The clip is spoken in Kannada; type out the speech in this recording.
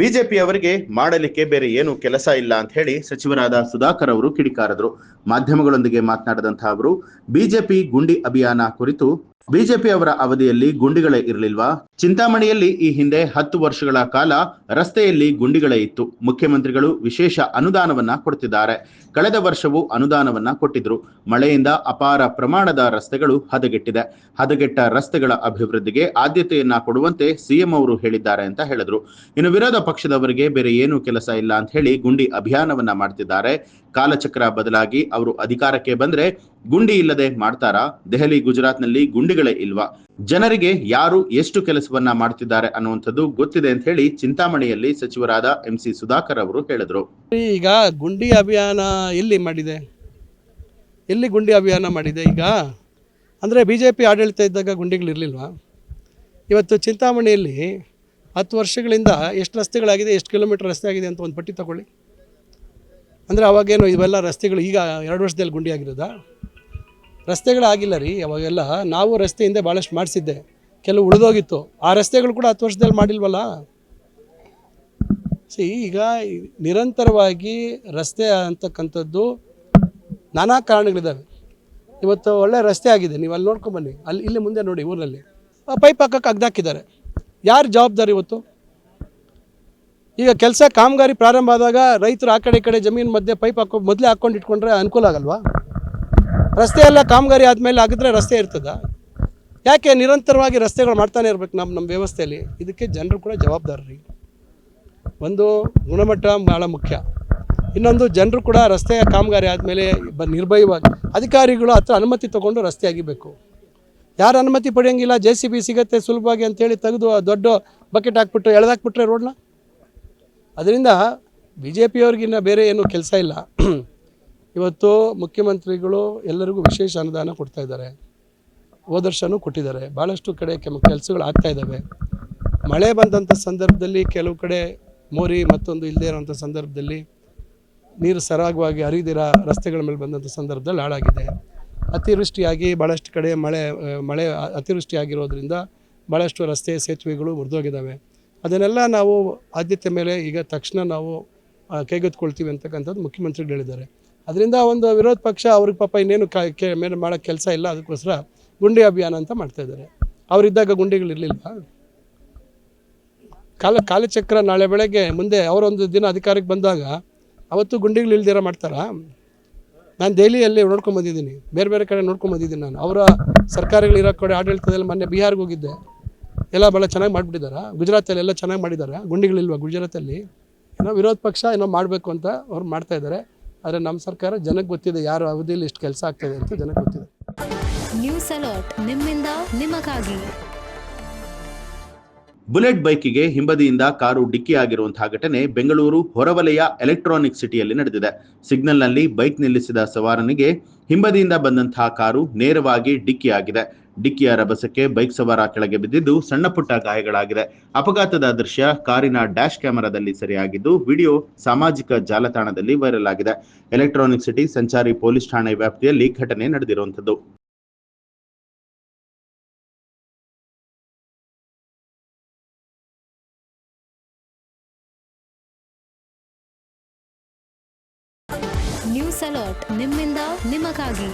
ಬಿಜೆಪಿಯವರಿಗೆ ಮಾಡಲಿಕ್ಕೆ ಬೇರೆ ಏನು ಕೆಲಸ ಇಲ್ಲ ಅಂತ ಹೇಳಿ ಸಚಿವರಾದ ಸುಧಾಕರ್ ಅವರು ಕಿಡಿಕಾರದ್ರು. ಮಾಧ್ಯಮಗಳೊಂದಿಗೆ ಮಾತನಾಡಿದಂತಹ ಅವರು ಬಿಜೆಪಿ ಗುಂಡಿ ಅಭಿಯಾನ ಕುರಿತು ಬಿಜೆಪಿ ಅವರ ಅವಧಿಯಲ್ಲಿ ಗುಂಡಿಗಳೇ ಇರಲಿಲ್ವಾ? ಚಿಂತಾಮಣಿಯಲ್ಲಿ ಈ ಹಿಂದೆ 10 ವರ್ಷಗಳ ಕಾಲ ರಸ್ತೆಯಲ್ಲಿ ಗುಂಡಿಗಳೇ ಇತ್ತು. ಮುಖ್ಯಮಂತ್ರಿಗಳು ವಿಶೇಷ ಅನುದಾನವನ್ನ ಕೊಡ್ತಿದ್ದಾರೆ. ಕಳೆದ ವರ್ಷವೂ ಅನುದಾನವನ್ನ ಕೊಟ್ಟಿದ್ರು. ಮಳೆಯಿಂದ ಅಪಾರ ಪ್ರಮಾಣದ ರಸ್ತೆಗಳು ಹದಗೆಟ್ಟಿದೆ. ಹದಗೆಟ್ಟ ರಸ್ತೆಗಳ ಅಭಿವೃದ್ಧಿಗೆ ಆದ್ಯತೆಯನ್ನ ಕೊಡುವಂತೆ ಸಿಎಂ ಅವರು ಹೇಳಿದ್ದಾರೆ ಅಂತ ಹೇಳಿದ್ರು. ಇನ್ನು ವಿರೋಧ ಪಕ್ಷದವರಿಗೆ ಬೇರೆ ಏನು ಕೆಲಸ ಇಲ್ಲ ಅಂತ ಹೇಳಿ ಗುಂಡಿ ಅಭಿಯಾನವನ್ನ ಮಾಡ್ತಿದ್ದಾರೆ. ಕಾಲಚಕ್ರ ಬದಲಾಗಿ ಅವರು ಅಧಿಕಾರಕ್ಕೆ ಬಂದ್ರೆ ಗುಂಡಿ ಇಲ್ಲದೆ ಮಾಡ್ತಾರಾ? ದೆಹಲಿ, ಗುಜರಾತ್ನಲ್ಲಿ ಗುಂಡಿಗಳೇ ಇಲ್ವಾ? ಜನರಿಗೆ ಯಾರು ಎಷ್ಟು ಕೆಲಸವನ್ನ ಮಾಡ್ತಿದ್ದಾರೆ ಅನ್ನುವಂಥದ್ದು ಗೊತ್ತಿದೆ ಅಂತ ಹೇಳಿ ಚಿಂತಾಮಣಿಯಲ್ಲಿ ಸಚಿವರಾದ MC ಸುಧಾಕರ್ ಅವರು ಹೇಳಿದ್ರು. ಈಗ ಗುಂಡಿ ಅಭಿಯಾನ ಎಲ್ಲಿ ಗುಂಡಿ ಅಭಿಯಾನ ಮಾಡಿದೆ? ಈಗ ಅಂದರೆ BJP ಆಡಳಿತ ಇದ್ದಾಗ ಗುಂಡಿಗಳಿರಲಿಲ್ವಾ? ಇವತ್ತು ಚಿಂತಾಮಣಿಯಲ್ಲಿ 10 ವರ್ಷಗಳಿಂದ ಎಷ್ಟು ರಸ್ತೆಗಳಾಗಿದೆ, ಎಷ್ಟು ಕಿಲೋಮೀಟರ್ ರಸ್ತೆ ಆಗಿದೆ ಅಂತ ಒಂದು ಪಟ್ಟಿ ತಗೊಳ್ಳಿ. ಅಂದರೆ ಅವಾಗೇನು ಇವೆಲ್ಲ ರಸ್ತೆಗಳು ಈಗ 2 ವರ್ಷದಲ್ಲಿ ಗುಂಡಿ ಆಗಿರೋದಾ? ರಸ್ತೆಗಳಾಗಿಲ್ಲ ರೀ. ಅವಾಗೆಲ್ಲ ನಾವು ರಸ್ತೆ ಹಿಂದೆ ಭಾಳಷ್ಟು ಮಾಡಿಸಿದ್ದೆ, ಕೆಲವು ಉಳಿದೋಗಿತ್ತು. ಆ ರಸ್ತೆಗಳು ಕೂಡ 10 ವರ್ಷದಲ್ಲಿ ಮಾಡಿಲ್ವಲ್ಲ. ಈಗ ನಿರಂತರವಾಗಿ ರಸ್ತೆ ಅಂತಕ್ಕಂಥದ್ದು ನಾನಾ ಕಾರಣಗಳಿದ್ದಾವೆ. ಇವತ್ತು ಒಳ್ಳೆ ರಸ್ತೆ ಆಗಿದೆ, ನೀವು ಅಲ್ಲಿ ನೋಡ್ಕೊಂಬನ್ನಿ, ಇಲ್ಲಿ ಮುಂದೆ ನೋಡಿ ಊರಲ್ಲಿ ಪೈಪ್ ಹಾಕಕ್ಕೆ ಅಗ್ದಾಕಿದ್ದಾರೆ. ಯಾರು ಜವಾಬ್ದಾರಿ ಇವತ್ತು? ಈಗ ಕೆಲಸ ಕಾಮಗಾರಿ ಪ್ರಾರಂಭ ಆದಾಗ ರೈತರು ಆ ಕಡೆ ಈ ಕಡೆ ಜಮೀನು ಮಧ್ಯೆ ಪೈಪ್ ಮೊದಲೇ ಹಾಕ್ಕೊಂಡು ಇಟ್ಕೊಂಡ್ರೆ ಅನುಕೂಲ ಆಗಲ್ವಾ? ರಸ್ತೆ ಎಲ್ಲ ಕಾಮಗಾರಿ ಆದಮೇಲೆ ಆಗಿದ್ರೆ ರಸ್ತೆ ಇರ್ತದ? ಯಾಕೆ ನಿರಂತರವಾಗಿ ರಸ್ತೆಗಳು ಮಾಡ್ತಾನೆ ಇರ್ಬೇಕು ನಮ್ಮ ವ್ಯವಸ್ಥೆಯಲ್ಲಿ? ಇದಕ್ಕೆ ಜನರು ಕೂಡ ಜವಾಬ್ದಾರಿ. ಒಂದು ಗುಣಮಟ್ಟ ಭಾಳ ಮುಖ್ಯ. ಇನ್ನೊಂದು ಜನರು ಕೂಡ ರಸ್ತೆಯ ಕಾಮಗಾರಿ ಆದಮೇಲೆ ನಿರ್ಭಯವಾಗಿ ಅಧಿಕಾರಿಗಳು ಹತ್ರ ಅನುಮತಿ ತೊಗೊಂಡು ರಸ್ತೆ ಆಗಿಬೇಕು. ಯಾರು ಅನುಮತಿ ಪಡೆಯೋಂಗಿಲ್ಲ, JCB ಸಿಗುತ್ತೆ ಸುಲಭವಾಗಿ ಅಂತೇಳಿ ತೆಗೆದು ದೊಡ್ಡ ಬಕೆಟ್ ಹಾಕ್ಬಿಟ್ಟು ಎಳೆದಾಕ್ಬಿಟ್ರೆ ರೋಡ್ನ. ಅದರಿಂದ BJPಯವ್ರಿಗಿನ್ನ ಬೇರೆ ಏನು ಕೆಲಸ ಇಲ್ಲ. ಇವತ್ತು ಮುಖ್ಯಮಂತ್ರಿಗಳು ಎಲ್ಲರಿಗೂ ವಿಶೇಷ ಅನುದಾನ ಕೊಡ್ತಾ ಇದ್ದಾರೆ. ಹೋದ ವರ್ಷವೂ ಕೊಟ್ಟಿದ್ದಾರೆ. ಭಾಳಷ್ಟು ಕಡೆ ಕೆಲಸಗಳು ಆಗ್ತಾ ಇದ್ದಾವೆ. ಮಳೆ ಬಂದಂಥ ಸಂದರ್ಭದಲ್ಲಿ ಕೆಲವು ಕಡೆ ಮೋರಿ ಮತ್ತೊಂದು ಇಲ್ಲದೇ ಇರೋಂಥ ಸಂದರ್ಭದಲ್ಲಿ ನೀರು ಸರಾಗವಾಗಿ ಹರಿದಿರ ರಸ್ತೆಗಳ ಮೇಲೆ ಬಂದಂಥ ಸಂದರ್ಭದಲ್ಲಿ ಹಾಳಾಗಿದೆ. ಅತಿವೃಷ್ಟಿಯಾಗಿ ಭಾಳಷ್ಟು ಕಡೆ ಮಳೆ ಅತಿವೃಷ್ಟಿಯಾಗಿರೋದ್ರಿಂದ ಭಾಳಷ್ಟು ರಸ್ತೆ ಸೇತುವೆಗಳು ಮುರಿದೋಗಿದ್ದಾವೆ. ಅದನ್ನೆಲ್ಲ ನಾವು ಆದ್ಯತೆ ಮೇಲೆ ಈಗ ತಕ್ಷಣ ನಾವು ಕೈಗೆತ್ತಿಕೊಳ್ತೀವಿ ಅಂತಕ್ಕಂಥದ್ದು ಮುಖ್ಯಮಂತ್ರಿಗಳು ಹೇಳಿದ್ದಾರೆ. ಅದರಿಂದ ಒಂದು ವಿರೋಧ ಪಕ್ಷ ಅವ್ರಿಗೆ ಪಾಪ ಇನ್ನೇನು ಮೇಲೆ ಮಾಡೋಕ್ಕೆ ಕೆಲಸ ಇಲ್ಲ, ಅದಕ್ಕೋಸ್ಕರ ಗುಂಡಿ ಅಭಿಯಾನ ಅಂತ ಮಾಡ್ತಾಯಿದ್ದಾರೆ. ಅವರಿದ್ದಾಗ ಗುಂಡಿಗಳಿರಲಿಲ್ವಾ? ಕಾಲಚಕ್ರ ನಾಳೆ ಬೆಳಗ್ಗೆ ಮುಂದೆ ಅವರೊಂದು ದಿನ ಅಧಿಕಾರಕ್ಕೆ ಬಂದಾಗ ಅವತ್ತು ಗುಂಡಿಗಳು ಇಲ್ದಿರ ಮಾಡ್ತಾರಾ? ನಾನು ದೆಹಲಿಯಲ್ಲಿ ನೋಡ್ಕೊಂಬಂದಿದ್ದೀನಿ, ಬೇರೆ ಬೇರೆ ಕಡೆ ನೋಡ್ಕೊಂಬಂದಿದ್ದೀನಿ. ನಾನು ಅವರ ಸರ್ಕಾರಗಳಿರೋ ಕಡೆ ಆಡಳಿತದಲ್ಲಿ ಮೊನ್ನೆ ಬಿಹಾರ್ಗೆ ಹೋಗಿದ್ದೆ. ಎಲ್ಲ ಭಾಳ ಚೆನ್ನಾಗಿ ಮಾಡಿಬಿಟ್ಟಿದ್ದಾರೆ. ಗುಜರಾತಲ್ಲಿ ಎಲ್ಲ ಚೆನ್ನಾಗಿ ಮಾಡಿದ್ದಾರೆ. ಗುಂಡಿಗಳಿಲ್ವ ಗುಜರಾತಲ್ಲಿ? ಏನೋ ವಿರೋಧ ಪಕ್ಷ ಏನೋ ಮಾಡಬೇಕು ಅಂತ ಅವ್ರು ಮಾಡ್ತಾಯಿದ್ದಾರೆ. ಆದರೆ ನಮ್ಮ ಸರ್ಕಾರ ಜನಕ್ಕೆ ಗೊತ್ತಿದೆ ಯಾರು ಅವಧಿಯಲ್ಲಿ ಎಷ್ಟು ಕೆಲಸ ಆಗ್ತಾಯಿದೆ ಅಂತ ಜನಕ್ಕೆ ಗೊತ್ತಿದೆ. ನ್ಯೂಸ್ ಅಲರ್ಟ್ ನಿಮ್ಮಿಂದ ನಿಮಗಾಗಿ. ಬುಲೆಟ್ ಬೈಕಿಗೆ ಹಿಂಬದಿಯಿಂದ ಕಾರು ಡಿಕ್ಕಿ ಆಗಿರುವಂತಹ ಘಟನೆ ಬೆಂಗಳೂರು ಹೊರವಲಯ ಎಲೆಕ್ಟ್ರಾನಿಕ್ ಸಿಟಿಯಲ್ಲಿ ನಡೆದಿದೆ. ಸಿಗ್ನಲ್ನಲ್ಲಿ ಬೈಕ್ ನಿಲ್ಲಿಸಿದ ಸವಾರನಿಗೆ ಹಿಂಬದಿಯಿಂದ ಬಂದಂತಹ ಕಾರು ನೇರವಾಗಿ ಡಿಕ್ಕಿ ಆಗಿದೆ. ಡಿಕ್ಕಿಯ ರಭಸಕ್ಕೆ ಬೈಕ್ ಸವಾರ ಕೆಳಗೆ ಬಿದ್ದಿದ್ದು ಸಣ್ಣ ಪುಟ್ಟ ಗಾಯಗಳಾಗಿದೆ. ಅಪಘಾತದ ದೃಶ್ಯ ಕಾರಿನ ಡ್ಯಾಶ್ ಕ್ಯಾಮೆರಾದಲ್ಲಿ ಸೆರೆಯಾಗಿದ್ದು ವಿಡಿಯೋ ಸಾಮಾಜಿಕ ಜಾಲತಾಣದಲ್ಲಿ ವೈರಲ್ ಆಗಿದೆ. ಎಲೆಕ್ಟ್ರಾನಿಕ್ ಸಿಟಿ ಸಂಚಾರಿ ಪೊಲೀಸ್ ಠಾಣೆ ವ್ಯಾಪ್ತಿಯಲ್ಲಿ ಘಟನೆ ನಡೆದಿರುವಂಥದ್ದು. ನ್ಯೂಸ್ ಅಲರ್ಟ್ ನಿಮ್ಮಿಂದ ನಿಮಗಾಗಿ.